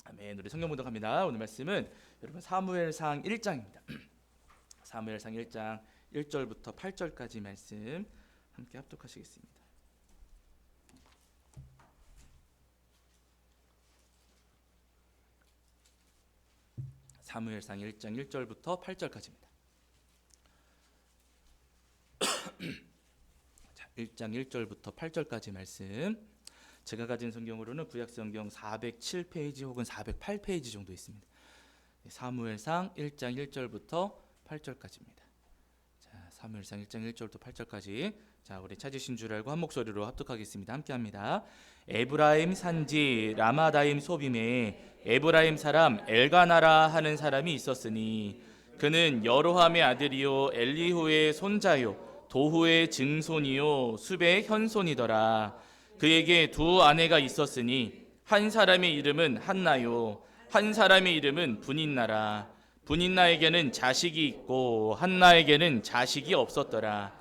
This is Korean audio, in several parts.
아멘. 우리 성경 봉독합니다. 오늘 말씀은 여러분 사무엘상 1장입니다. 사무엘상 1장 1절부터 8절까지 말씀 함께 합독하시겠습니다. 사무엘상 1장 1절부터 8절까지입니다. 자, 1장 1절부터 8절까지 말씀. 제가 가진 성경으로는 구약성경 407페이지 혹은 408페이지 정도 있습니다. 사무엘상 1장 1절부터 8절까지입니다. 자, 사무엘상 1장 1절부터 8절까지. 자, 우리 찾으신 줄 알고 한 목소리로 합독하겠습니다. 함께 합니다. 에브라임 산지 라마다임 소빔에 에브라임 사람 엘가나라 하는 사람이 있었으니 그는 여로함의 아들이요 엘리후의 손자요 도후의 증손이요 숲의 현손이더라. 그에게 두 아내가 있었으니 한 사람의 이름은 한나요 한 사람의 이름은 분인나라. 분인나에게는 자식이 있고 한나에게는 자식이 없었더라.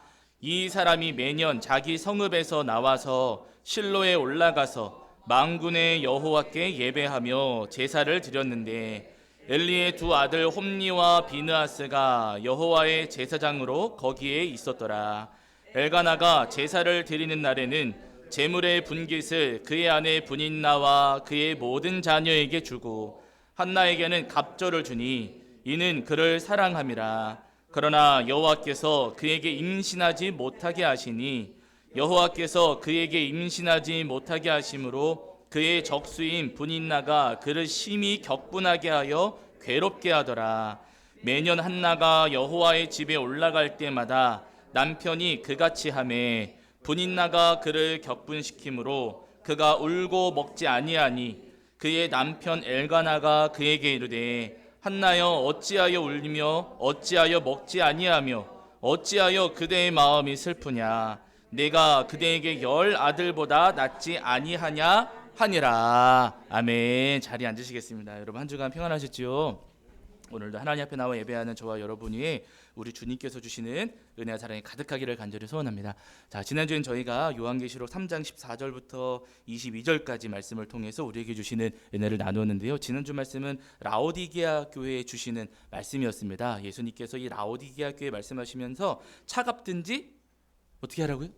이 사람이 매년 자기 성읍에서 나와서 실로에 올라가서 만군의 여호와께 예배하며 제사를 드렸는데 엘리의 두 아들 홈니와 비느하스가 여호와의 제사장으로 거기에 있었더라. 엘가나가 제사를 드리는 날에는 제물의 분깃을 그의 아내 분인나와 그의 모든 자녀에게 주고 한나에게는 갑절을 주니 이는 그를 사랑함이라. 그러나 여호와께서 그에게 임신하지 못하게 하시니 여호와께서 그에게 임신하지 못하게 하심으로 그의 적수인 분인나가 그를 심히 격분하게 하여 괴롭게 하더라. 매년 한나가 여호와의 집에 올라갈 때마다 남편이 그같이 하매 분인나가 그를 격분시키므로 그가 울고 먹지 아니하니 그의 남편 엘가나가 그에게 이르되 한나여 어찌하여 울리며 어찌하여 먹지 아니하며 어찌하여 그대의 마음이 슬프냐. 내가 그대에게 10 아들보다 낫지 아니하냐 하니라. 아멘. 자리에 앉으시겠습니다. 여러분 한 주간 평안하셨지요? 오늘도 하나님 앞에 나와 예배하는 저와 여러분 위에 우리 주님께서 주시는 은혜와 사랑이 가득하기를 간절히 소원합니다. 자, 지난주엔 저희가 요한계시록 3장 14절부터 22절까지 말씀을 통해서 우리에게 주시는 은혜를 나누었는데요. 지난주 말씀은 라오디게아 교회에 주시는 말씀이었습니다. 예수님께서 이 라오디게아 교회에 말씀하시면서 차갑든지 어떻게 하라고요?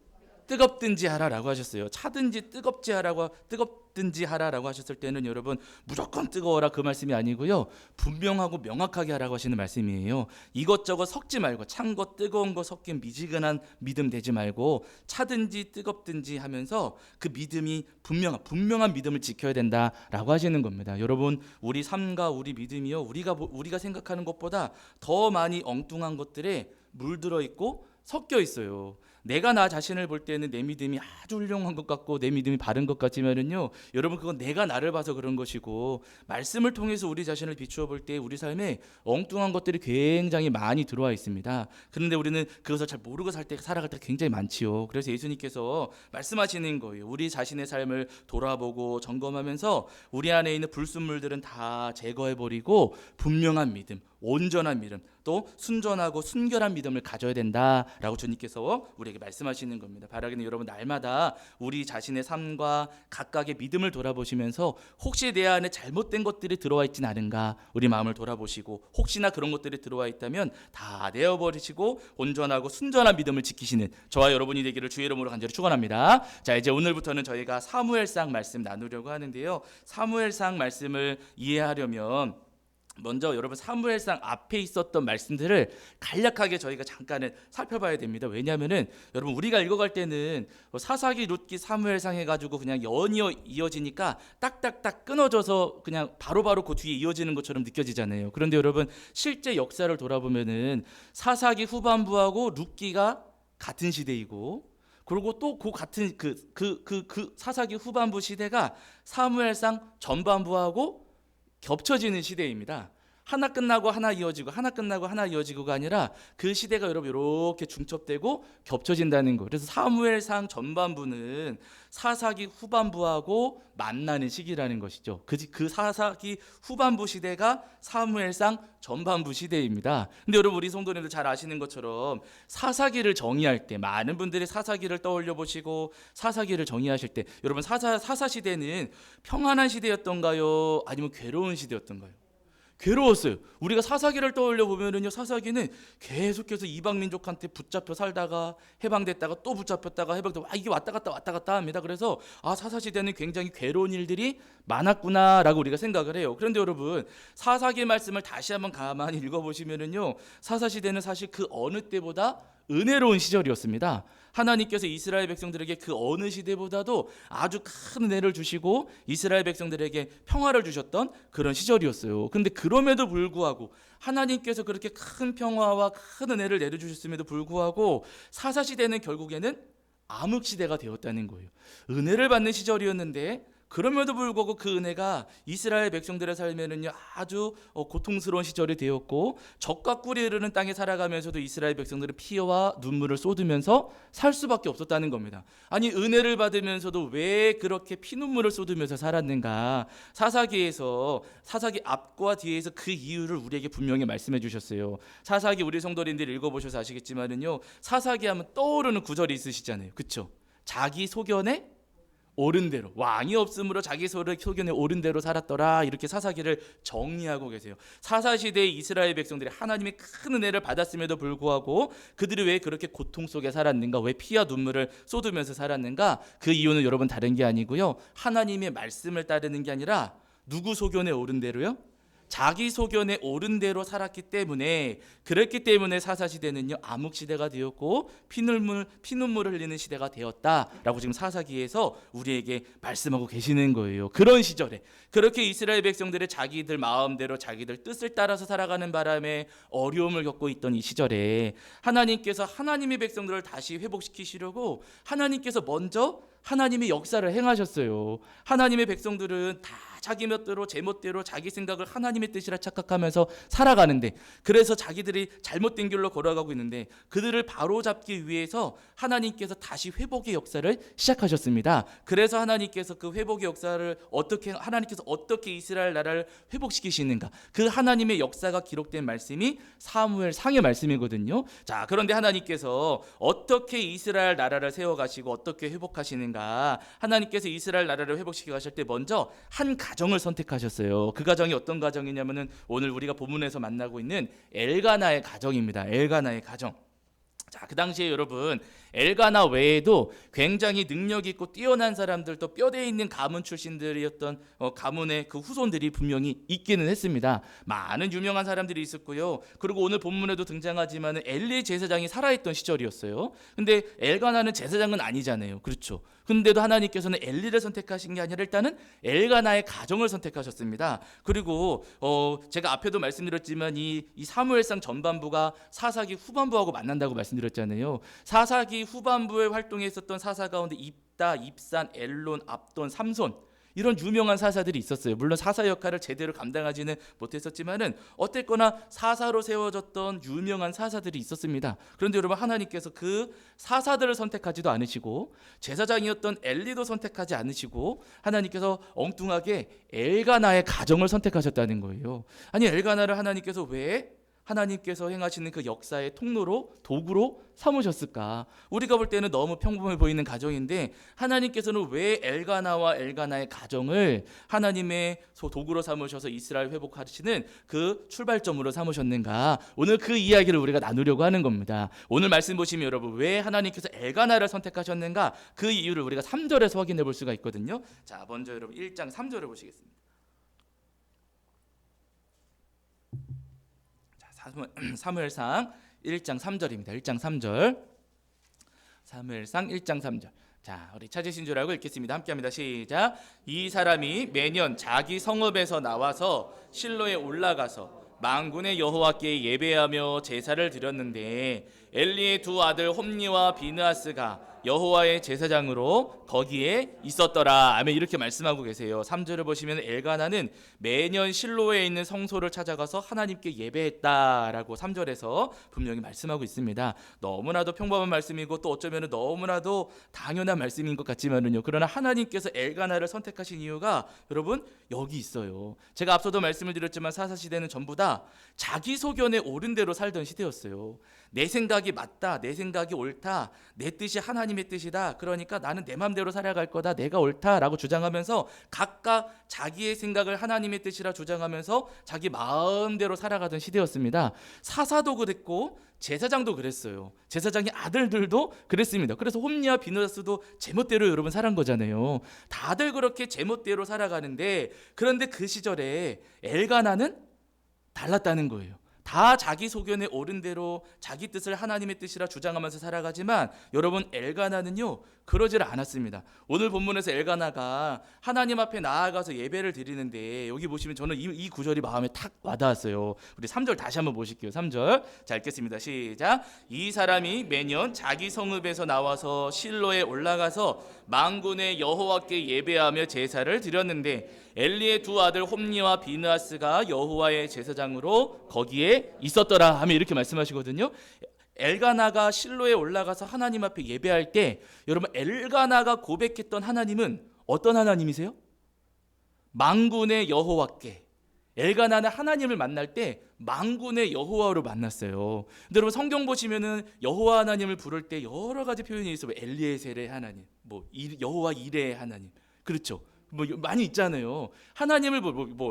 뜨겁든지 하라라고 하셨어요. 차든지 뜨겁든지 하라라고 하셨을 때는 여러분 무조건 뜨거워라 그 말씀이 아니고요. 분명하고 명확하게 하라고 하시는 말씀이에요. 이것저것 섞지 말고 찬 거 뜨거운 거 섞인 미지근한 믿음 되지 말고 차든지 뜨겁든지 하면서 그 믿음이 분명한 믿음을 지켜야 된다라고 하시는 겁니다. 여러분 우리 삶과 우리 믿음이요 우리가 생각하는 것보다 더 많이 엉뚱한 것들에 물들어 있고 섞여 있어요. 내가 나 자신을 볼 때는 내 믿음이 아주 훌륭한 것 같고 내 믿음이 바른 것 같지만은요, 여러분 그건 내가 나를 봐서 그런 것이고 말씀을 통해서 우리 자신을 비추어 볼 때 우리 삶에 엉뚱한 것들이 굉장히 많이 들어와 있습니다. 그런데 우리는 그것을 잘 모르고 살아갈 때 굉장히 많지요. 그래서 예수님께서 말씀하시는 거예요. 우리 자신의 삶을 돌아보고 점검하면서 우리 안에 있는 불순물들은 다 제거해버리고 분명한 믿음, 온전한 믿음, 또 순전하고 순결한 믿음을 가져야 된다라고 주님께서 우리에게 말씀하시는 겁니다. 바라기는 여러분 날마다 우리 자신의 삶과 각각의 믿음을 돌아보시면서 혹시 내 안에 잘못된 것들이 들어와 있진 않은가 우리 마음을 돌아보시고 혹시나 그런 것들이 들어와 있다면 다 내어버리시고 온전하고 순전한 믿음을 지키시는 저와 여러분이 되기를 주의 이름으로 간절히 축원합니다. 자, 이제 오늘부터는 저희가 사무엘상 말씀 나누려고 하는데요. 사무엘상 말씀을 이해하려면 먼저 여러분 사무엘상 앞에 있었던 말씀들을 간략하게 저희가 잠깐은 살펴봐야 됩니다. 왜냐하면은 여러분 우리가 읽어갈 때는 사사기, 룻기, 사무엘상 해가지고 그냥 연이어 이어지니까 딱딱딱 끊어져서 그냥 바로바로 그 뒤에 이어지는 것처럼 느껴지잖아요. 그런데 여러분 실제 역사를 돌아보면은 사사기 후반부하고 룻기가 같은 시대이고 그리고 또 그 같은 그 사사기 후반부 시대가 사무엘상 전반부하고 겹쳐지는 시대입니다. 하나 끝나고 하나 이어지고 하나 끝나고 하나 이어지고가 아니라 그 시대가 여러분 이렇게 중첩되고 겹쳐진다는 거. 그래서 사무엘상 전반부는 사사기 후반부하고 만나는 시기라는 것이죠. 그 사사기 후반부 시대가 사무엘상 전반부 시대입니다. 근데 여러분 우리 성도님들 잘 아시는 것처럼 사사기를 정의할 때 많은 분들이 사사기를 떠올려 보시고 사사기를 정의하실 때 여러분 사사 시대는 평안한 시대였던가요? 아니면 괴로운 시대였던가요? 괴로웠어요. 우리가 사사기를 떠올려 보면은요, 사사기는 계속해서 이방 민족한테 붙잡혀 살다가 해방됐다가 또 붙잡혔다가 해방됐다가 이게 왔다 갔다 합니다. 그래서 사사 시대는 굉장히 괴로운 일들이 많았구나라고 우리가 생각을 해요. 그런데 여러분 사사기의 말씀을 다시 한번 가만히 읽어보시면은요, 사사 시대는 사실 그 어느 때보다 은혜로운 시절이었습니다. 하나님께서 이스라엘 백성들에게 그 어느 시대보다도 아주 큰 은혜를 주시고 이스라엘 백성들에게 평화를 주셨던 그런 시절이었어요. 그런데 그럼에도 불구하고 하나님께서 그렇게 큰 평화와 큰 은혜를 내려주셨음에도 불구하고 사사 시대는 결국에는 암흑 시대가 되었다는 거예요. 은혜를 받는 시절이었는데 그럼에도 불구하고 그 은혜가 이스라엘 백성들의 삶에는요 아주 고통스러운 시절이 되었고 적과 꿀이 흐르는 땅에 살아가면서도 이스라엘 백성들은 피와 눈물을 쏟으면서 살 수밖에 없었다는 겁니다. 아니 은혜를 받으면서도 왜 그렇게 피눈물을 쏟으면서 살았는가? 사사기에서 사사기 앞과 뒤에서 그 이유를 우리에게 분명히 말씀해 주셨어요. 사사기 우리 성도님들이 읽어보셔서 아시겠지만은요 사사기 하면 떠오르는 구절이 있으시잖아요. 그렇죠? 자기 소견에 옳은 대로 왕이 없으므로 자기 소견에 옳은 대로 살았더라 이렇게 사사기를 정리하고 계세요. 사사시대의 이스라엘 백성들이 하나님의 큰 은혜를 받았음에도 불구하고 그들이 왜 그렇게 고통 속에 살았는가, 왜 피와 눈물을 쏟으면서 살았는가, 그 이유는 여러분 다른 게 아니고요 하나님의 말씀을 따르는 게 아니라 누구 소견에 옳은 대로요? 자기 소견에 옳은 대로 살았기 때문에, 그랬기 때문에 사사시대는요 암흑시대가 되었고 피눈물을 흘리는 시대가 되었다라고 지금 사사기에서 우리에게 말씀하고 계시는 거예요. 그런 시절에 그렇게 이스라엘 백성들의 자기들 마음대로 자기들 뜻을 따라서 살아가는 바람에 어려움을 겪고 있던 이 시절에 하나님께서 하나님의 백성들을 다시 회복시키시려고 하나님께서 먼저 하나님의 역사를 행하셨어요. 하나님의 백성들은 다 자기 멋대로 제멋대로 자기 생각을 하나님의 뜻이라 착각하면서 살아가는데, 그래서 자기들이 잘못된 길로 걸어가고 있는데 그들을 바로잡기 위해서 하나님께서 다시 회복의 역사를 시작하셨습니다. 그래서 하나님께서 그 회복의 역사를 하나님께서 어떻게 이스라엘 나라를 회복시키시는가, 그 하나님의 역사가 기록된 말씀이 사무엘상의 말씀이거든요. 자, 그런데 하나님께서 어떻게 이스라엘 나라를 세워가시고 어떻게 회복하시는가, 하나님께서 이스라엘 나라를 회복시켜 가실 때 먼저 한 가정을 선택하셨어요. 그 가정이 어떤 가정이냐면은 오늘 우리가 본문에서 만나고 있는 엘가나의 가정입니다. 엘가나의 가정. 자, 그 당시에 여러분 엘가나 외에도 굉장히 능력 있고 뛰어난 사람들, 또 뼈대 있는 가문 출신들이었던 가문의 그 후손들이 분명히 있기는 했습니다. 많은 유명한 사람들이 있었고요. 그리고 오늘 본문에도 등장하지만 엘리 제사장이 살아있던 시절이었어요. 근데 엘가나는 제사장은 아니잖아요. 그렇죠? 근데도 하나님께서는 엘리를 선택하신 게 아니라 일단은 엘가나의 가정을 선택하셨습니다. 그리고 제가 앞에도 말씀드렸지만 이 사무엘상 전반부가 사사기 후반부하고 만난다고 말씀드렸잖아요. 사사기 후반부에 활동해 있었던 사사 가운데 입다, 입산, 엘론, 압돈, 삼손, 이런 유명한 사사들이 있었어요. 물론 사사 역할을 제대로 감당하지는 못했었지만은 어쨌거나 사사로 세워졌던 유명한 사사들이 있었습니다. 그런데 여러분 하나님께서 그 사사들을 선택하지도 않으시고 제사장이었던 엘리도 선택하지 않으시고 하나님께서 엉뚱하게 엘가나의 가정을 선택하셨다는 거예요. 아니 엘가나를 하나님께서 왜 하나님께서 행하시는 그 역사의 통로로, 도구로 삼으셨을까? 우리가 볼 때는 너무 평범해 보이는 가정인데 하나님께서는 왜 엘가나와 엘가나의 가정을 하나님의 도구로 삼으셔서 이스라엘 회복하시는 그 출발점으로 삼으셨는가? 오늘 그 이야기를 우리가 나누려고 하는 겁니다. 오늘 말씀 보시면 여러분 왜 하나님께서 엘가나를 선택하셨는가? 그 이유를 우리가 3절에서 확인해 볼 수가 있거든요. 자, 먼저 여러분 1장 3절을 보시겠습니다. 사무엘상 1장 3절입니다. 1장 3절. 사무엘상 1장 3절. 자, 우리 찾으신 줄 알고 읽겠습니다. 함께합니다. 시작. 이 사람이 매년 자기 성읍에서 나와서 실로에 올라가서 만군의 여호와께 예배하며 제사를 드렸는데 엘리의 두 아들 홈니와 비느하스가 여호와의 제사장으로 거기에 있었더라. 아멘. 이렇게 말씀하고 계세요. 3절을 보시면 엘가나는 매년 실로에 있는 성소를 찾아가서 하나님께 예배했다라고 3절에서 분명히 말씀하고 있습니다. 너무나도 평범한 말씀이고 또 어쩌면 너무나도 당연한 말씀인 것 같지만은요, 그러나 하나님께서 엘가나를 선택하신 이유가 여러분 여기 있어요. 제가 앞서도 말씀을 드렸지만 사사시대는 전부 다 자기 소견에 옳은 대로 살던 시대였어요. 내 생각이 맞다, 내 생각이 옳다, 내 뜻이 하나님의 뜻이다, 그러니까 나는 내 맘대로 살아갈 거다, 내가 옳다라고 주장하면서 각각 자기의 생각을 하나님의 뜻이라 주장하면서 자기 마음대로 살아가던 시대였습니다. 사사도 그랬고 제사장도 그랬어요. 제사장의 아들들도 그랬습니다. 그래서 홈니와 비느하스도 제멋대로 여러분 살아간 거잖아요. 다들 그렇게 제멋대로 살아가는데, 그런데 그 시절에 엘가나는 달랐다는 거예요. 다 자기 소견에 옳은 대로 자기 뜻을 하나님의 뜻이라 주장하면서 살아가지만 여러분 엘가나는요 그러질 않았습니다. 오늘 본문에서 엘가나가 하나님 앞에 나아가서 예배를 드리는데 여기 보시면 저는 이 구절이 마음에 탁 와닿았어요. 우리 3절 다시 한번 보실게요. 3절 자 읽겠습니다. 시작. 이 사람이 매년 자기 성읍에서 나와서 실로에 올라가서 만군의 여호와께 예배하며 제사를 드렸는데 엘리의 두 아들 홈니와 비느하스가 여호와의 제사장으로 거기에 있었더라 하며 이렇게 말씀하시거든요. 엘가나가 실로에 올라가서 하나님 앞에 예배할 때 여러분 엘가나가 고백했던 하나님은 어떤 하나님이세요? 만군의 여호와께. 엘가나는 하나님을 만날 때 만군의 여호와로 만났어요. 근데 여러분 성경 보시면은 여호와 하나님을 부를 때 여러 가지 표현이 있어요. 엘리에셀의 하나님, 여호와 이레의 하나님, 그렇죠? 많이 있잖아요. 하나님을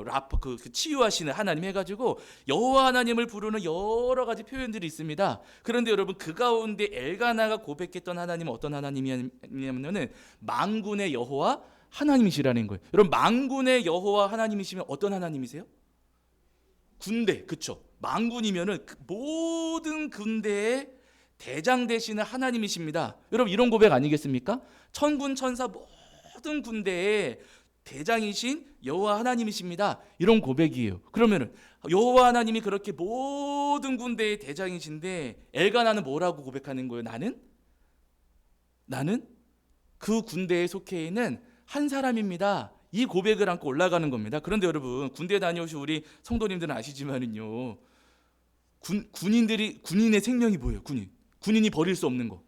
라파 그 치유하시는 하나님 해가지고 여호와 하나님을 부르는 여러 가지 표현들이 있습니다. 그런데 여러분 그 가운데 엘가나가 고백했던 하나님은 어떤 하나님이냐면은 만군의 여호와 하나님이시라는 거예요. 여러분 만군의 여호와 하나님이시면 어떤 하나님이세요? 군대, 그쵸? 만군이면은 모든 군대의 대장 되시는 하나님이십니다. 여러분 이런 고백 아니겠습니까? 천군 천사 모든 군대의 대장이신 여호와 하나님이십니다. 이런 고백이에요. 그러면은 여호와 하나님이 그렇게 모든 군대의 대장이신데 엘가나는 뭐라고 고백하는 거예요? 나는 그 군대에 속해 있는 한 사람입니다. 이 고백을 안고 올라가는 겁니다. 그런데 여러분 군대 다녀오신 우리 성도님들은 아시지만은요, 군인의 생명이 뭐예요? 군인이 버릴 수 없는 거.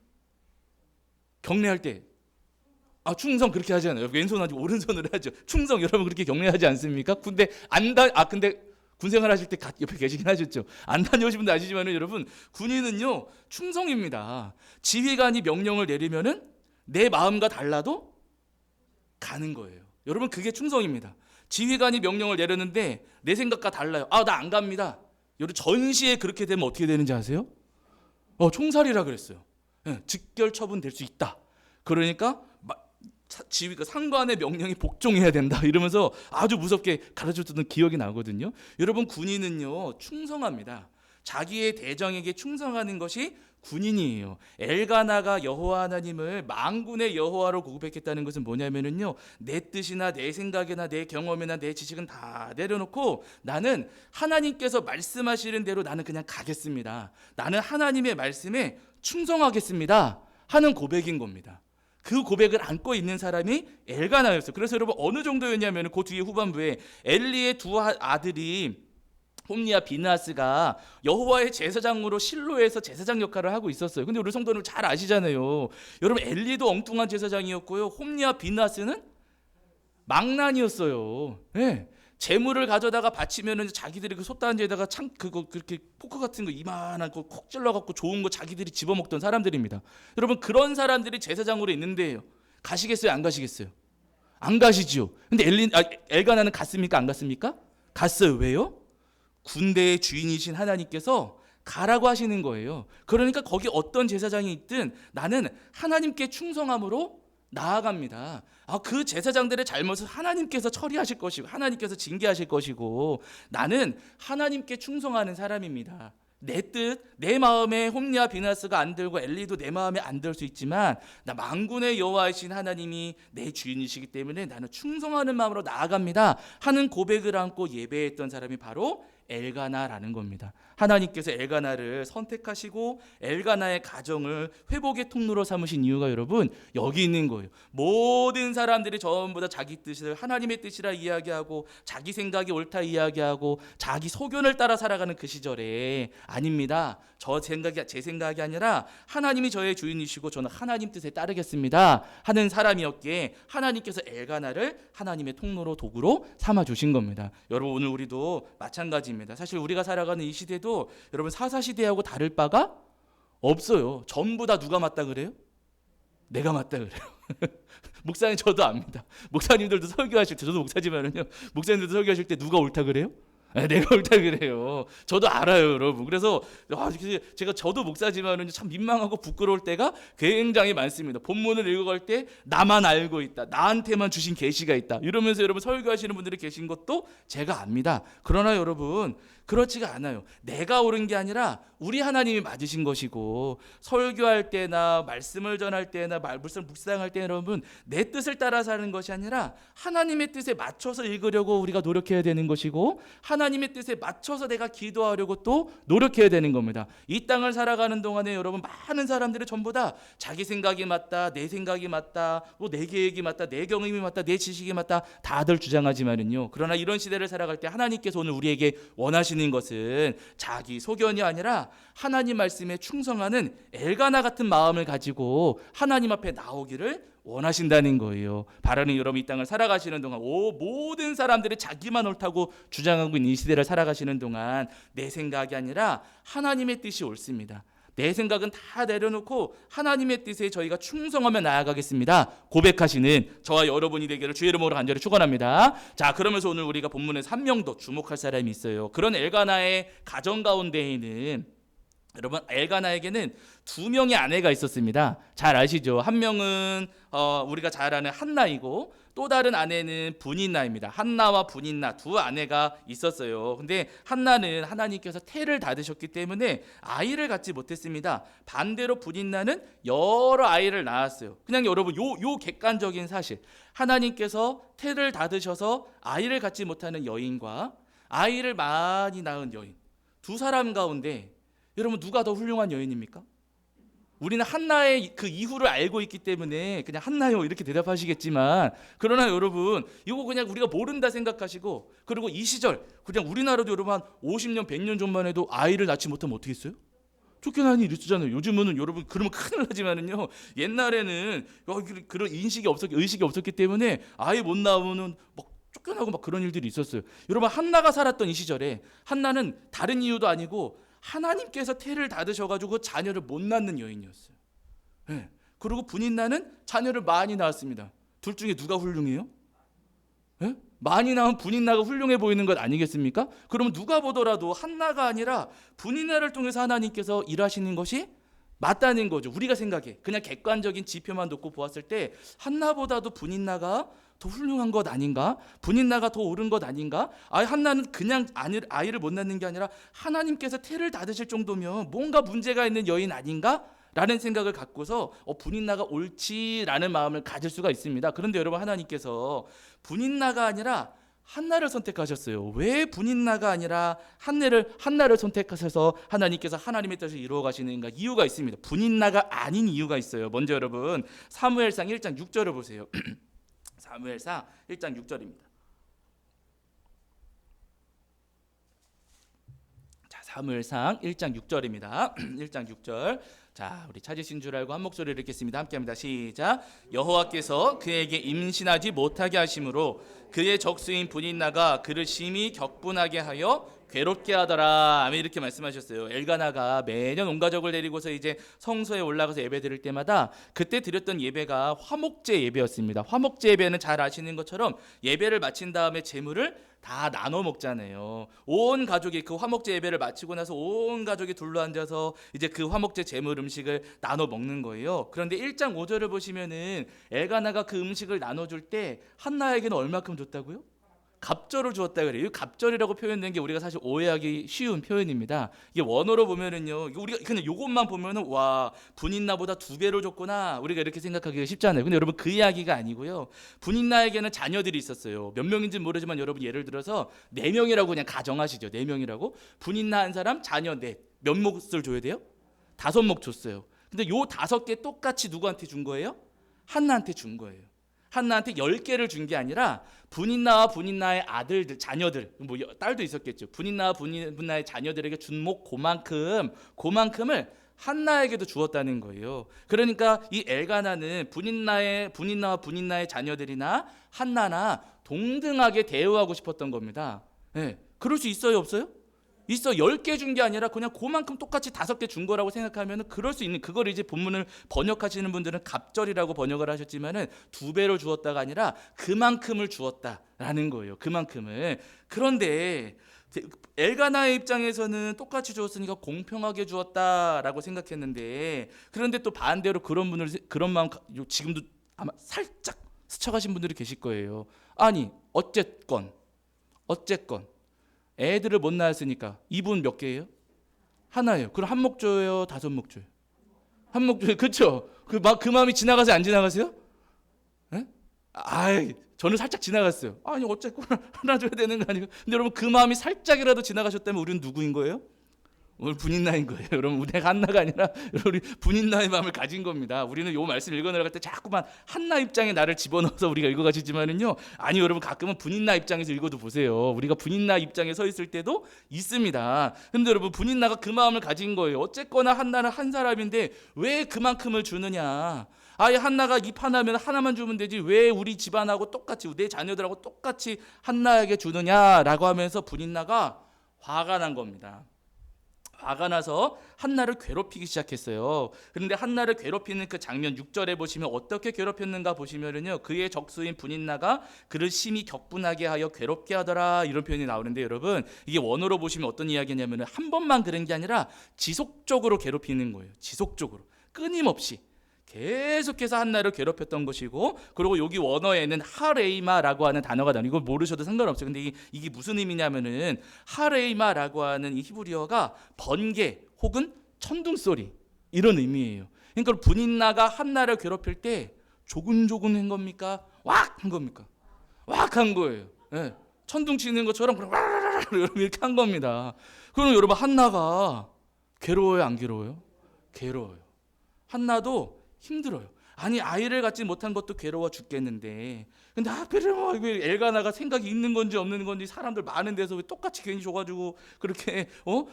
경례할 때 충성 그렇게 하지 않아요. 왼손 하지 오른손으로 하죠. 충성 여러분 그렇게 경례하지 않습니까? 근데 군생활 하실 때 옆에 계시긴 하셨죠. 안 다녀오신 분도 아시지만은 여러분 군인은요 충성입니다. 지휘관이 명령을 내리면은 내 마음과 달라도 가는 거예요. 여러분 그게 충성입니다. 지휘관이 명령을 내렸는데 내 생각과 달라요. 나 안 갑니다. 여러분 전시에 그렇게 되면 어떻게 되는지 아세요? 총살이라 그랬어요. 직결 처분될 수 있다. 그러니까 지휘가 상관의 명령이 복종해야 된다 이러면서 아주 무섭게 가르쳐주던 기억이 나거든요. 여러분 군인은요 충성합니다. 자기의 대장에게 충성하는 것이 군인이에요. 엘가나가 여호와 하나님을 만군의 여호와로 고백했다는 것은 뭐냐면은요, 내 뜻이나 내 생각이나 내 경험이나 내 지식은 다 내려놓고 나는 하나님께서 말씀하시는 대로 나는 그냥 가겠습니다. 나는 하나님의 말씀에 충성하겠습니다 하는 고백인 겁니다. 그 고백을 안고 있는 사람이 엘가나였어요. 그래서 여러분 어느 정도였냐면 그 뒤에 후반부에 엘리의 두 아들이 홈니와 비느하스가 여호와의 제사장으로 실로에서 제사장 역할을 하고 있었어요. 근데 우리 성도들 잘 아시잖아요. 여러분 엘리도 엉뚱한 제사장이었고요, 홈니와 비느하스는 망난이었어요. 네. 재물을 가져다가 바치면은 자기들이 그 솥단지에다가 그렇게 포크 같은 거 이만한 거 콕 찔러 갖고 좋은 거 자기들이 집어먹던 사람들입니다. 여러분 그런 사람들이 제사장으로 있는데요, 가시겠어요? 안 가시겠어요? 안 가시지요. 근데 엘가나는 갔습니까? 안 갔습니까? 갔어요. 왜요? 군대의 주인이신 하나님께서 가라고 하시는 거예요. 그러니까 거기 어떤 제사장이 있든 나는 하나님께 충성함으로 나아갑니다. 그 제사장들의 잘못을 하나님께서 처리하실 것이고 하나님께서 징계하실 것이고 나는 하나님께 충성하는 사람입니다. 내 뜻, 내 마음에 홈리와 비나스가 안 들고 엘리도 내 마음에 안 들 수 있지만 나 만군의 여호와이신 하나님이 내 주인이시기 때문에 나는 충성하는 마음으로 나아갑니다 하는 고백을 안고 예배했던 사람이 바로 엘가나라는 겁니다. 하나님께서 엘가나를 선택하시고 엘가나의 가정을 회복의 통로로 삼으신 이유가 여러분 여기 있는 거예요. 모든 사람들이 전부 다 자기 뜻을 하나님의 뜻이라 이야기하고 자기 생각이 옳다 이야기하고 자기 소견을 따라 살아가는 그 시절에 아닙니다. 제 생각이 아니라 하나님이 저의 주인이시고 저는 하나님 뜻에 따르겠습니다 하는 사람이었기에 하나님께서 엘가나를 하나님의 통로로 도구로 삼아 주신 겁니다. 여러분 오늘 우리도 마찬가지입니다. 사실 우리가 살아가는 이 시대도 여러분 사사시대하고 다를 바가 없어요. 전부 다 누가 맞다 그래요? 내가 맞다 그래요. 목사님 저도 압니다. 목사님들도 설교하실 때 저도 목사지만은요. 목사님들도 설교하실 때 누가 옳다 그래요? 내가 옳다 그래요. 저도 알아요, 여러분. 그래서 저도 목사지만은 참 민망하고 부끄러울 때가 굉장히 많습니다. 본문을 읽어갈 때 나만 알고 있다, 나한테만 주신 계시가 있다 이러면서 여러분 설교하시는 분들이 계신 것도 제가 압니다. 그러나 여러분 그렇지가 않아요. 내가 옳은 게 아니라 우리 하나님이 맞으신 것이고 설교할 때나 말씀을 전할 때나 말씀을 묵상할 때 여러분 내 뜻을 따라 사는 것이 아니라 하나님의 뜻에 맞춰서 읽으려고 우리가 노력해야 되는 것이고 하나님의 뜻에 맞춰서 내가 기도하려고 또 노력해야 되는 겁니다. 이 땅을 살아가는 동안에 여러분 많은 사람들이 전부 다 자기 생각이 맞다, 내 생각이 맞다, 내 계획이 맞다, 내 경험이 맞다, 내 지식이 맞다 다들 주장하지만은요. 그러나 이런 시대를 살아갈 때 하나님께서 오늘 우리에게 원하시는 것은 자기 소견이 아니라 하나님 말씀에 충성하는 엘가나 같은 마음을 가지고 하나님 앞에 나오기를 원하신다는 거예요. 바라는 여러분 이 땅을 살아가시는 동안 모든 사람들이 자기만 옳다고 주장하고 있는 이 시대를 살아가시는 동안 내 생각이 아니라 하나님의 뜻이 옳습니다. 내 생각은 다 내려놓고 하나님의 뜻에 저희가 충성하며 나아가겠습니다 고백하시는 저와 여러분이 되기를 주의 이름으로 간절히 축원합니다. 자, 그러면서 오늘 우리가 본문에서 한 명 더 주목할 사람이 있어요. 그런 엘가나의 가정 가운데에는 여러분 엘가나에게는 두 명의 아내가 있었습니다. 잘 아시죠? 한 명은 우리가 잘 아는 한나이고 또 다른 아내는 분인나입니다. 한나와 분인나 두 아내가 있었어요. 근데 한나는 하나님께서 태를 닫으셨기 때문에 아이를 갖지 못했습니다. 반대로 분인나는 여러 아이를 낳았어요. 그냥 여러분 요 객관적인 사실, 하나님께서 태를 닫으셔서 아이를 갖지 못하는 여인과 아이를 많이 낳은 여인, 두 사람 가운데 여러분 누가 더 훌륭한 여인입니까? 우리는 한나의 그 이후를 알고 있기 때문에 그냥 한나요 이렇게 대답하시겠지만, 그러나 여러분 이거 그냥 우리가 모른다 생각하시고, 그리고 이 시절 그냥 우리나라도 여러분 한 50년 100년 전만 해도 아이를 낳지 못하면 어떻게 했어요? 쫓겨나는 일이 있잖아요. 요즘은 여러분 그러면 큰일 나지만은요, 옛날에는 그런 의식이 없었기 때문에 아이 못 낳으면 막 쫓겨나고 막 그런 일들이 있었어요. 여러분 한나가 살았던 이 시절에 한나는 다른 이유도 아니고 하나님께서 태를 닫으셔가지고 자녀를 못 낳는 여인이었어요. 네. 그리고 분인나는 자녀를 많이 낳았습니다. 둘 중에 누가 훌륭해요? 네? 많이 낳은 분인나가 훌륭해 보이는 것 아니겠습니까? 그러면 누가 보더라도 한나가 아니라 분인나를 통해서 하나님께서 일하시는 것이 맞다는 거죠. 우리가 생각해 그냥 객관적인 지표만 놓고 보았을 때 한나보다도 분인나가 더 훌륭한 것 아닌가? 분인나가 더 옳은 것 아닌가? 한나는 그냥 아이를 못 낳는 게 아니라 하나님께서 태를 닫으실 정도면 뭔가 문제가 있는 여인 아닌가? 라는 생각을 갖고서 분인나가 옳지라는 마음을 가질 수가 있습니다. 그런데 여러분 하나님께서 분인나가 아니라 한나를 선택하셨어요. 왜 분인나가 아니라 한나를 선택하셔서 하나님께서 하나님의 뜻을 이루어 가시는가? 이유가 있습니다. 분인나가 아닌 이유가 있어요. 먼저 여러분 사무엘상 1장 6절을 보세요. 사무엘상 1장 6절입니다. 자, 사무엘상 1장 6절입니다. 1장 6절. 자, 우리 찾으신 줄 알고 한 목소리를 읽겠습니다. 함께합니다. 시작. 여호와께서 그에게 임신하지 못하게 하심으로 그의 적수인 분인나가 그를 심히 격분하게 하여 괴롭게 하더라. 아멘. 이렇게 말씀하셨어요. 엘가나가 매년 온 가족을 데리고서 이제 성소에 올라가서 예배 드릴 때마다 그때 드렸던 예배가 화목제 예배였습니다. 화목제 예배는 잘 아시는 것처럼 예배를 마친 다음에 제물을 다 나눠 먹잖아요. 온 가족이 그 화목제 예배를 마치고 나서 온 가족이 둘러앉아서 이제 그 화목제 제물 음식을 나눠 먹는 거예요. 그런데 1장 5절을 보시면은 엘가나가 그 음식을 나눠줄 때 한나에게는 얼마큼 줬다고요? 갑절을 주었다 그래요. 이 갑절이라고 표현된 게 우리가 사실 오해하기 쉬운 표현입니다. 이게 원어로 보면은요, 우리가 그냥 요것만 보면은 와, 분인나보다 2배로 줬구나, 우리가 이렇게 생각하기가 쉽잖아요. 근데 여러분 그 이야기가 아니고요. 분인나에게는 자녀들이 있었어요. 몇 명인지는 모르지만 여러분 예를 들어서 4명이라고 그냥 가정하시죠. 4명이라고. 분인나 한 사람, 자녀 넷. 몇 몫을 줘야 돼요? 5몫 줬어요. 근데 요 5개 똑같이 누구한테 준 거예요? 한나한테 준 거예요. 한나한테 10개를 준 게 아니라 분인나와 분인나의 아들들, 자녀들, 뭐 딸도 있었겠죠. 분인나와 분인나의 자녀들에게 준 몫 그만큼을 한나에게도 주었다는 거예요. 그러니까 이 엘가나는 분인나와 분인나의 자녀들이나 한나나 동등하게 대우하고 싶었던 겁니다. 네. 그럴 수 있어요, 없어요? 있어. 10개 준 게 아니라 그냥 그만큼 똑같이 5개 준 거라고 생각하면 그럴 수 있는, 그걸 이제 본문을 번역하시는 분들은 갑절이라고 번역을 하셨지만은 2배로 주었다가 아니라 그만큼을 주었다라는 거예요. 그만큼을. 그런데 엘가나의 입장에서는 똑같이 주었으니까 공평하게 주었다라고 생각했는데, 그런데 또 반대로 그런 마음 지금도 아마 살짝 스쳐가신 분들이 계실 거예요. 아니 어쨌건 애들을 못 낳았으니까 이분 몇 개예요? 하나예요. 그럼 1몫 줘요, 5몫 줘요? 1몫 줘요. 그렇죠? 그 마음이 지나가세요, 안 지나가세요? 에? 저는 살짝 지나갔어요. 아니 어쨌거나 하나 줘야 되는 거 아니고. 근데 여러분 그 마음이 살짝이라도 지나가셨다면 우리는 누구인 거예요? 오늘 분인나인 거예요. 여러분 내가 한나가 아니라 우리 분인나의 마음을 가진 겁니다. 우리는 이 말씀 읽어 내려갈 때 자꾸만 한나 입장에 나를 집어넣어서 우리가 읽어가시지만은요, 아니 여러분 가끔은 분인나 입장에서 읽어도 보세요. 우리가 분인나 입장에 서 있을 때도 있습니다. 근데 여러분 분인나가 그 마음을 가진 거예요. 어쨌거나 한나는 한 사람인데 왜 그만큼을 주느냐. 아예 한나가 입 하나면 하나만 주면 되지 왜 우리 집안하고 똑같이 내 자녀들하고 똑같이 한나에게 주느냐라고 하면서 분인나가 화가 난 겁니다. 화가 나서 한나를 괴롭히기 시작했어요. 그런데 한나를 괴롭히는 그 장면 6절에 보시면 어떻게 괴롭혔는가 보시면은요, 그의 적수인 분인나가 그를 심히 격분하게 하여 괴롭게 하더라, 이런 표현이 나오는데, 여러분 이게 원어로 보시면 어떤 이야기냐면은 한 번만 그런 게 아니라 지속적으로 괴롭히는 거예요. 지속적으로 끊임없이 계속해서 한나를 괴롭혔던 것이고, 그리고 여기 원어에는 하레이마라고 하는 단어가 나와요. 이거 모르셔도 상관없어요. 근데 이게 무슨 의미냐면은 하레이마라고 하는 이 히브리어가 번개 혹은 천둥소리, 이런 의미예요. 그러니까 분인나가 한나를 괴롭힐 때 조근조근 한 겁니까? 왁 한 겁니까? 왁 한 거예요. 네. 천둥 치는 것처럼 이렇게 한 겁니다. 그럼 여러분 한나가 괴로워요, 안 괴로워요? 괴로워요. 한나도 힘들어요. 아니 아이를 갖지 못한 것도 괴로워 죽겠는데, 근데 하필이면 뭐 엘가나가 생각이 있는 건지 없는 건지 사람들 많은 데서 왜 똑같이 괜히 줘가지고 그렇게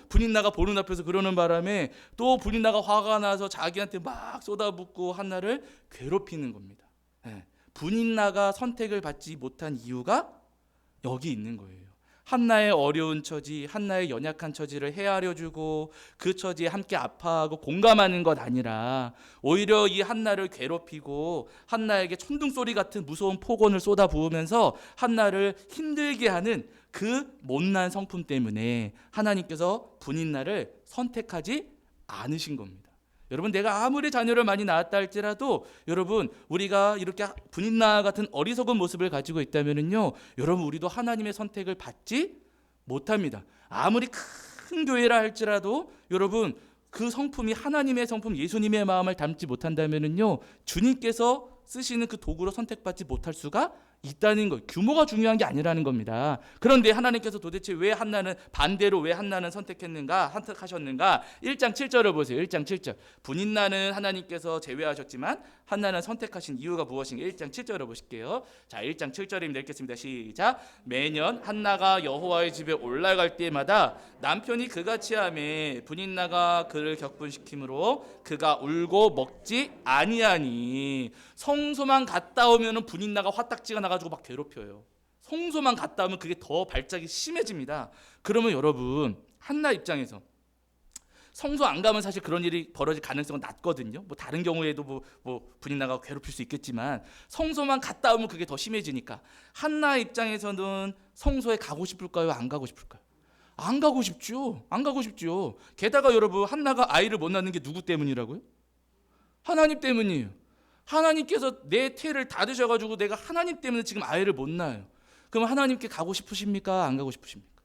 분인나가 보는 앞에서 그러는 바람에 또 분인나가 화가 나서 자기한테 막 쏟아붓고 한나를 괴롭히는 겁니다. 네. 분인나가 선택을 받지 못한 이유가 여기 있는 거예요. 한나의 어려운 처지, 한나의 연약한 처지를 헤아려주고 그 처지에 함께 아파하고 공감하는 것 아니라 오히려 이 한나를 괴롭히고 한나에게 천둥소리 같은 무서운 폭언을 쏟아부으면서 한나를 힘들게 하는 그 못난 성품 때문에 하나님께서 분인나를 선택하지 않으신 겁니다. 여러분 내가 아무리 자녀를 많이 낳았다 할지라도 여러분 우리가 이렇게 분인나 같은 어리석은 모습을 가지고 있다면은요, 여러분 우리도 하나님의 선택을 받지 못합니다. 아무리 큰 교회라 할지라도 여러분 그 성품이 하나님의 성품, 예수님의 마음을 담지 못한다면은요, 주님께서 쓰시는 그 도구로 선택받지 못할 수가 있다는 거. 규모가 중요한 게 아니라는 겁니다. 그런데 하나님께서 도대체 왜 한나는 선택하셨는가? 1장 7절을 보세요. 1장 7절. 분인나는 하나님께서 제외하셨지만 한나는 선택하신 이유가 무엇인가? 1장 7절을 보실게요. 자, 1장 7절입니다. 읽겠습니다. 시작. 매년 한나가 여호와의 집에 올라갈 때마다 남편이 그같이 하매 분인나가 그를 격분시키므로 그가 울고 먹지 아니하니. 성소만 갔다 오면은 분인나가 화딱지가 나가지고 막 괴롭혀요. 성소만 갔다 오면 그게 더 발작이 심해집니다. 그러면 여러분 한나 입장에서 성소 안 가면 사실 그런 일이 벌어질 가능성은 낮거든요. 뭐 다른 경우에도 뭐 분인나가 괴롭힐 수 있겠지만 성소만 갔다 오면 그게 더 심해지니까 한나 입장에서는 성소에 가고 싶을까요? 안 가고 싶을까요? 안 가고 싶죠. 안 가고 싶죠. 게다가 여러분 한나가 아이를 못 낳는 게 누구 때문이라고요? 하나님 때문이에요. 하나님께서 내 태를 닫으셔가지고 내가 하나님 때문에 지금 아이를 못 낳아요. 그럼 하나님께 가고 싶으십니까? 안 가고 싶으십니까?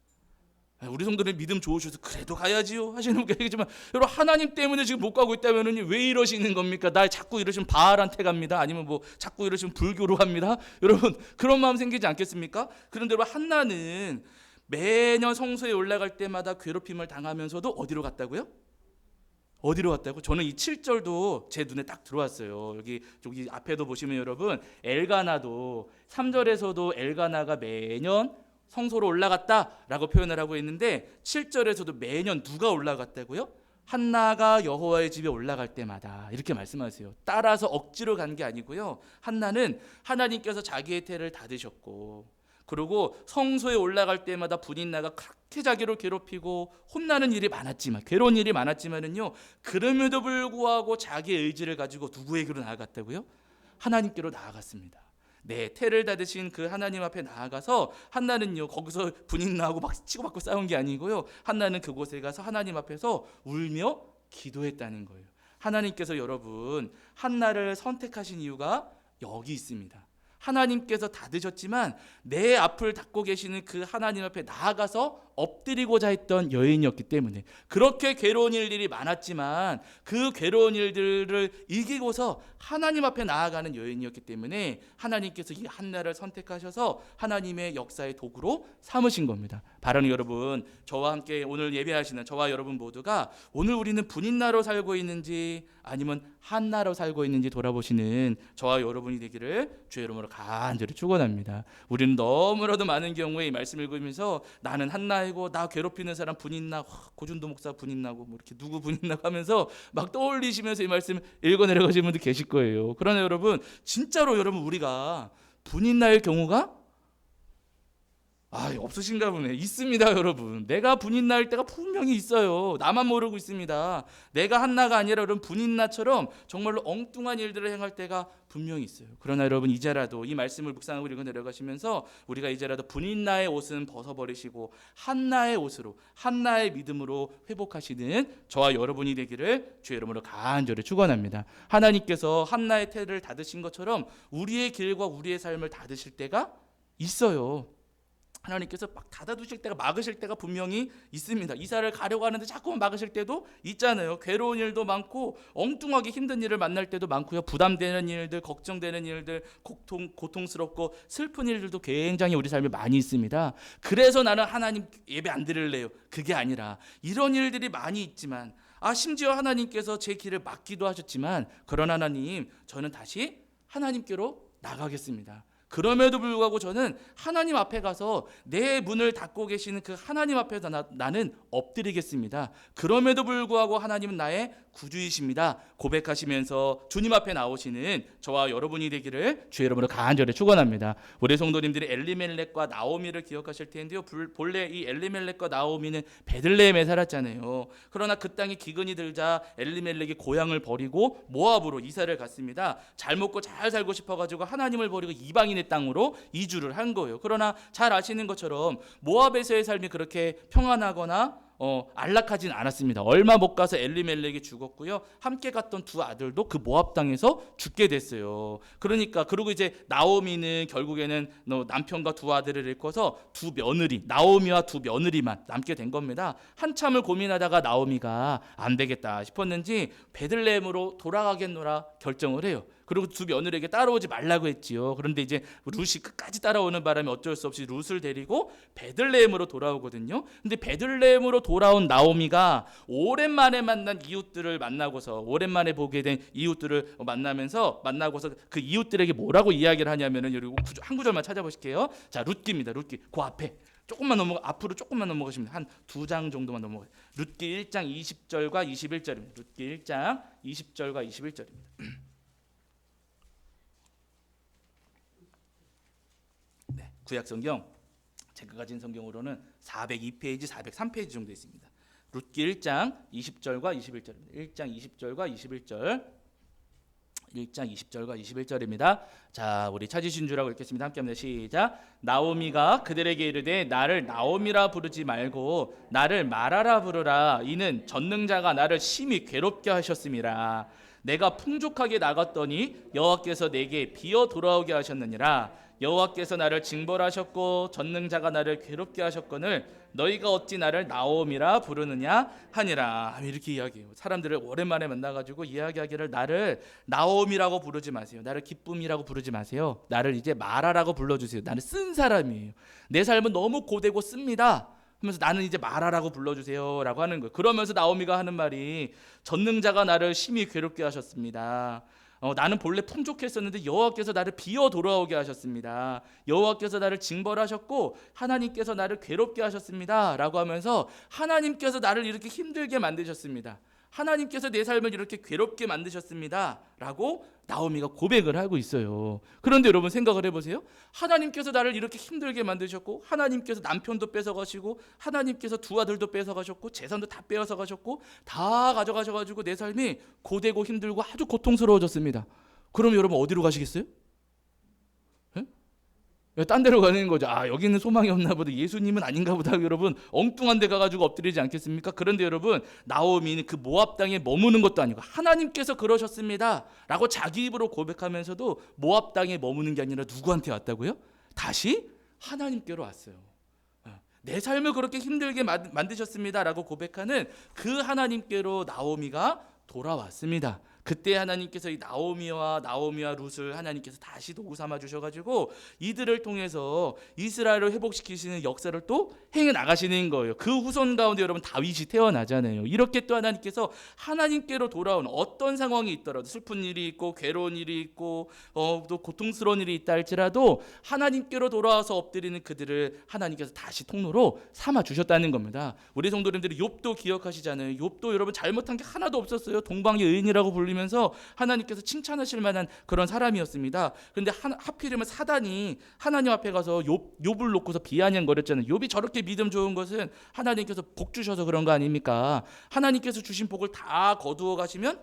우리 성도들 믿음 좋으셔서 그래도 가야지요 하시는 분 계시지만, 여러분 하나님 때문에 지금 못 가고 있다면 왜 이러시는 겁니까? 날 자꾸 이러시면 바알한테 갑니다. 아니면 뭐 자꾸 이러시면 불교로 갑니다. 여러분 그런 마음 생기지 않겠습니까? 그런데 여러분 한나는 매년 성소에 올라갈 때마다 괴롭힘을 당하면서도 어디로 갔다고요? 어디로 갔다고? 저는 이 7절도 제 눈에 딱 들어왔어요. 여기 앞에도 보시면 여러분 엘가나도 3절에서도 엘가나가 매년 성소로 올라갔다라고 표현을 하고 있는데 7절에서도 매년 누가 올라갔다고요? 한나가 여호와의 집에 올라갈 때마다 이렇게 말씀하세요. 따라서 억지로 간 게 아니고요. 한나는 하나님께서 자기의 태를 닫으셨고, 그리고 성소에 올라갈 때마다 분인나가 그렇게 자기를 괴롭히고 혼나는 일이 많았지만, 괴로운 일이 많았지만은요, 그럼에도 불구하고 자기의 의지를 가지고 누구에게로 나아갔다고요? 하나님께로 나아갔습니다. 네, 태를 닫으신 그 하나님 앞에 나아가서 한나는요 거기서 분인나하고 막 치고받고 싸운 게 아니고요, 한나는 그곳에 가서 하나님 앞에서 울며 기도했다는 거예요. 하나님께서 여러분 한나를 선택하신 이유가 여기 있습니다. 하나님께서 닫으셨지만 내 앞을 닫고 계시는 그 하나님 앞에 나아가서 엎드리고자 했던 여인이었기 때문에, 그렇게 괴로운 일들이 많았지만 그 괴로운 일들을 이기고서 하나님 앞에 나아가는 여인이었기 때문에 하나님께서 이 한나를 선택하셔서 하나님의 역사의 도구로 삼으신 겁니다. 바로 여러분, 저와 함께 오늘 예배하시는 저와 여러분 모두가 오늘 우리는 분인나로 살고 있는지 아니면 한나로 살고 있는지 돌아보시는 저와 여러분이 되기를 주의 이름으로 간절히 축원합니다. 우리는 너무나도 많은 경우에 이 말씀을 읽으면서 나는 한나이고 나 괴롭히는 사람 분인나, 고준도 목사 분인나고 뭐 이렇게 누구 분인나고 하면서 막 떠올리시면서 이 말씀 읽어 내려가시는 분들 계실 거예요. 그러나 여러분 진짜로 여러분 우리가 분인나일 경우가 없으신가 보네. 있습니다 여러분. 내가 분인나일 때가 분명히 있어요. 나만 모르고 있습니다. 내가 한나가 아니라 여러분 분인나처럼 정말로 엉뚱한 일들을 행할 때가 분명히 있어요. 그러나 여러분 이제라도 이 말씀을 묵상하고 읽어 내려가시면서 우리가 이제라도 분인나의 옷은 벗어버리시고 한나의 옷으로, 한나의 믿음으로 회복하시는 저와 여러분이 되기를 주의 이름으로 간절히 축원합니다. 하나님께서 한나의 태를 닫으신 것처럼 우리의 길과 우리의 삶을 닫으실 때가 있어요. 하나님께서 막 닫아두실 때가, 막으실 때가 분명히 있습니다. 이사를 가려고 하는데 자꾸만 막으실 때도 있잖아요. 괴로운 일도 많고 엉뚱하게 힘든 일을 만날 때도 많고요. 부담되는 일들, 걱정되는 일들, 고통스럽고 슬픈 일들도 굉장히 우리 삶에 많이 있습니다. 그래서 나는 하나님 예배 안 드릴래요, 그게 아니라 이런 일들이 많이 있지만 심지어 하나님께서 제 길을 막기도 하셨지만, 그러나 하나님 저는 다시 하나님께로 나가겠습니다. 그럼에도 불구하고 저는 하나님 앞에 가서 내 문을 닫고 계시는 그 하나님 앞에서 나는 엎드리겠습니다. 그럼에도 불구하고 하나님은 나의 구주이십니다. 고백하시면서 주님 앞에 나오시는 저와 여러분이 되기를 주의 이름으로 간절히 축원합니다. 우리 성도님들이 엘리멜렉과 나오미를 기억하실 텐데요. 본래 이 엘리멜렉과 나오미는 베들레헴에 살았잖아요. 그러나 그 땅에 기근이 들자 엘리멜렉이 고향을 버리고 모압으로 이사를 갔습니다. 잘 먹고 잘 살고 싶어가지고 하나님을 버리고 이방인의 땅으로 이주를 한 거예요. 그러나 잘 아시는 것처럼 모압에서의 삶이 그렇게 평안하거나 안락하진 않았습니다. 얼마 못 가서 엘리멜렉이 죽었고요. 함께 갔던 두 아들도 그 모압 땅에서 죽게 됐어요. 그리고 이제 나오미는 결국에는 남편과 두 아들을 잃고서 두 며느리, 나오미와 두 며느리만 남게 된 겁니다. 한참을 고민하다가 나오미가 안 되겠다 싶었는지 베들레헴으로 돌아가겠노라 결정을 해요. 그리고 두 며느리에게 따라오지 말라고 했지요. 그런데 이제 룻이 끝까지 따라오는 바람에 어쩔 수 없이 룻을 데리고 베들레헴으로 돌아오거든요. 근데 베들레헴으로 돌아온 나오미가 오랜만에 만난 이웃들을 만나고서, 오랜만에 보게 된 이웃들을 만나고서 그 이웃들에게 뭐라고 이야기를 하냐면은, 여기 한 구절만 찾아보실게요. 자, 룻기입니다. 룻기. 그 앞에 앞으로 조금만 넘어가시면 한 두 장 정도만 넘어가요. 룻기 1장 20절과 21절입니다. 룻기 1장 20절과 21절입니다. 구약성경 제가 가진 성경으로는 402페이지, 403페이지 정도 있습니다. 룻기 1장 20절과 21절입니다. 1장 20절과 21절. 1장 20절과 21절입니다. 자, 우리 찾으신 줄 알고 읽겠습니다. 함께 합니다. 시작. 나오미가 그들에게 이르되 나를 나오미라 부르지 말고 나를 마라라 부르라. 이는 전능자가 나를 심히 괴롭게 하셨음이라. 내가 풍족하게 나갔더니 여호와께서 내게 비어 돌아오게 하셨느니라. 여호와께서 나를 징벌하셨고 전능자가 나를 괴롭게 하셨거늘 너희가 어찌 나를 나옴이라 부르느냐 하니라. 이렇게 이야기해요. 사람들을 오랜만에 만나가지고 이야기하기를 나를 나옴이라고 부르지 마세요. 나를 기쁨이라고 부르지 마세요. 나를 이제 마라라고 불러주세요. 나는 쓴 사람이에요. 내 삶은 너무 고되고 씁니다 하면서 나는 이제 마라라고 불러주세요 라고 하는 거예요. 그러면서 나오미가 하는 말이 전능자가 나를 심히 괴롭게 하셨습니다. 나는 본래 풍족했었는데 여호와께서 나를 비어 돌아오게 하셨습니다. 여호와께서 나를 징벌하셨고 하나님께서 나를 괴롭게 하셨습니다 라고 하면서 하나님께서 나를 이렇게 힘들게 만드셨습니다. 하나님께서 내 삶을 이렇게 괴롭게 만드셨습니다 라고 나오미가 고백을 하고 있어요. 그런데 여러분 생각을 해보세요. 하나님께서 나를 이렇게 힘들게 만드셨고 하나님께서 남편도 뺏어가시고 하나님께서 두 아들도 뺏어가셨고 재산도 다 빼앗아가셨고 다 가져가셔가지고 내 삶이 고되고 힘들고 아주 고통스러워졌습니다. 그럼 여러분 어디로 가시겠어요? 딴 데로 가는 거죠. 여기는 소망이 없나 보다. 예수님은 아닌가 보다. 여러분 엉뚱한 데 가가지고 엎드리지 않겠습니까? 그런데 여러분 나오미는 그 모압 땅에 머무는 것도 아니고 하나님께서 그러셨습니다 라고 자기 입으로 고백하면서도 모압 땅에 머무는 게 아니라 누구한테 왔다고요? 다시 하나님께로 왔어요. 내 삶을 그렇게 힘들게 만드셨습니다 라고 고백하는 그 하나님께로 나오미가 돌아왔습니다. 그때 하나님께서 이 나오미와 룻을 하나님께서 다시 도구 삼아 주셔가지고 이들을 통해서 이스라엘을 회복시키시는 역사를 또 행해 나가시는 거예요. 그 후손 가운데 여러분 다윗이 태어나잖아요. 이렇게 또 하나님께서 하나님께로 돌아온 어떤 상황이 있더라도 슬픈 일이 있고 괴로운 일이 있고 또 고통스러운 일이 있다 할지라도 하나님께로 돌아와서 엎드리는 그들을 하나님께서 다시 통로로 삼아 주셨다는 겁니다. 우리 성도님들이 욥도 기억하시잖아요. 욥도 여러분 잘못한 게 하나도 없었어요. 동방의 의인이라고 불리면서 하나님께서 칭찬하실 만한 그런 사람이었습니다. 그런데 하필이면 사단이 하나님 앞에 가서 욥을 놓고서 비아냥거렸잖아요. 욥이 저렇게 믿음 좋은 것은 하나님께서 복 주셔서 그런 거 아닙니까? 하나님께서 주신 복을 다 거두어 가시면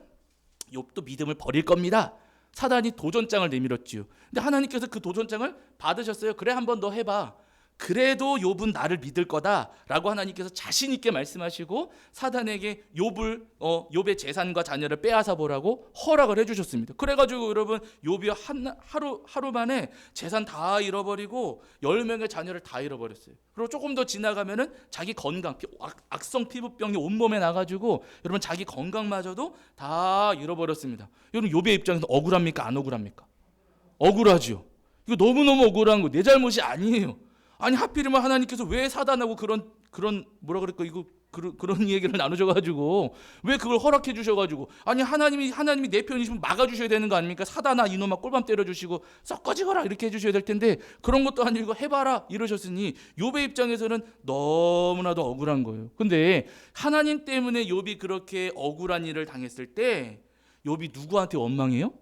욥도 믿음을 버릴 겁니다. 사단이 도전장을 내밀었지요. 근데 하나님께서 그 도전장을 받으셨어요. 그래 한번 너 해봐. 그래도 욥은 나를 믿을 거다라고 하나님께서 자신 있게 말씀하시고 사단에게 욥의 재산과 자녀를 빼앗아 보라고 허락을 해주셨습니다. 그래가지고 여러분 욥이 하루 만에 재산 다 잃어버리고 10명의 자녀를 다 잃어버렸어요. 그리고 조금 더 지나가면은 자기 건강, 악성 피부병이 온몸에 나가지고 여러분 자기 건강마저도 다 잃어버렸습니다. 여러분 욥의 입장에서 억울합니까? 안 억울합니까? 억울하죠. 이거 너무너무 억울한 거. 내 잘못이 아니에요. 아니 하필이면 하나님께서 왜 사단하고 그런 뭐라 그럴까 이거 그런 얘기를 나누셔가지고 왜 그걸 허락해 주셔가지고 아니 하나님이 내 편이시면 막아주셔야 되는 거 아닙니까? 사단아 이놈아 꼴밤 때려주시고 썩어지거라 이렇게 해주셔야 될 텐데 그런 것도 아니고 해봐라 이러셨으니 욥의 입장에서는 너무나도 억울한 거예요. 근데 하나님 때문에 욥이 그렇게 억울한 일을 당했을 때 욥이 누구한테 원망해요?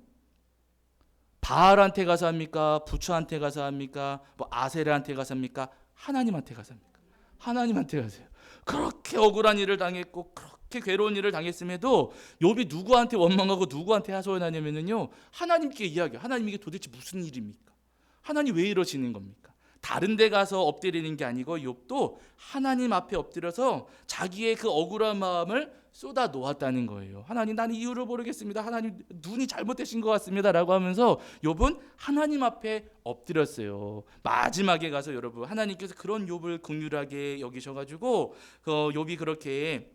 바알한테 가서 합니까? 부처한테 가서 합니까? 아세라한테 가서 합니까? 하나님한테 가서 합니까? 하나님한테 가세요. 그렇게 억울한 일을 당했고 그렇게 괴로운 일을 당했음에도 욥이 누구한테 원망하고 누구한테 하소연하냐면요 하나님께 이야기해요. 하나님 이게 도대체 무슨 일입니까? 하나님 왜 이러시는 겁니까? 다른 데 가서 엎드리는 게 아니고 욥도 하나님 앞에 엎드려서 자기의 그 억울한 마음을 쏟아 놓았다는 거예요. 하나님 나는 이유를 모르겠습니다. 하나님 눈이 잘못되신 것 같습니다 라고 하면서 욥은 하나님 앞에 엎드렸어요. 마지막에 가서 여러분 하나님께서 그런 욥을 긍휼하게 여기셔가지고 욥이 그렇게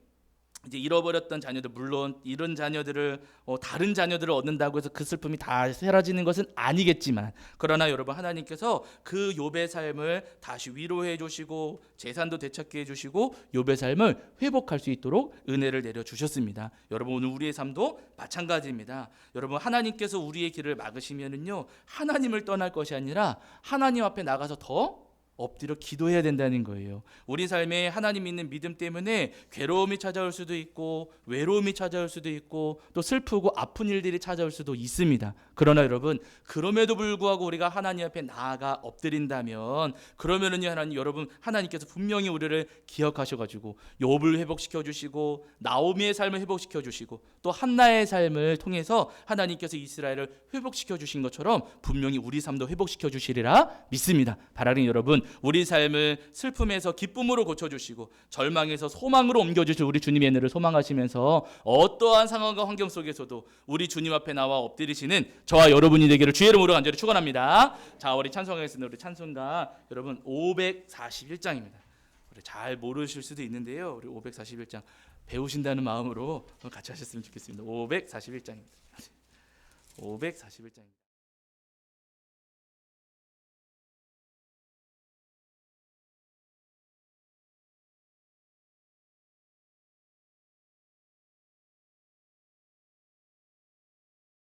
이제 잃어버렸던 자녀들 물론 이런 자녀들을 다른 자녀들을 얻는다고 해서 그 슬픔이 다 사라지는 것은 아니겠지만 그러나 여러분 하나님께서 그 욥의 삶을 다시 위로해 주시고 재산도 되찾게 해 주시고 욥의 삶을 회복할 수 있도록 은혜를 내려 주셨습니다. 여러분 오늘 우리의 삶도 마찬가지입니다. 여러분 하나님께서 우리의 길을 막으시면은요 하나님을 떠날 것이 아니라 하나님 앞에 나가서 더 엎드려 기도해야 된다는 거예요. 우리 삶에 하나님 있는 믿음 때문에 괴로움이 찾아올 수도 있고 외로움이 찾아올 수도 있고 또 슬프고 아픈 일들이 찾아올 수도 있습니다. 그러나 여러분 그럼에도 불구하고 우리가 하나님 앞에 나아가 엎드린다면 그러면은요 여러분 하나님께서 분명히 우리를 기억하셔가지고 욥을 회복시켜 주시고 나오미의 삶을 회복시켜 주시고 또 한나의 삶을 통해서 하나님께서 이스라엘을 회복시켜 주신 것처럼 분명히 우리 삶도 회복시켜 주시리라 믿습니다. 바라는 여러분 우리 삶을 슬픔에서 기쁨으로 고쳐주시고 절망에서 소망으로 옮겨주실 우리 주님의 은혜를 소망하시면서 어떠한 상황과 환경 속에서도 우리 주님 앞에 나와 엎드리시는 저와 여러분이 되기를 주의 이름으로 간절히 축원합니다. 자, 우리 찬송하겠습니다. 우리 찬송가 여러분 541장입니다. 우리 잘 모르실 수도 있는데요. 우리 541장 배우신다는 마음으로 같이 하셨으면 좋겠습니다. 541장입니다. 541장입니다.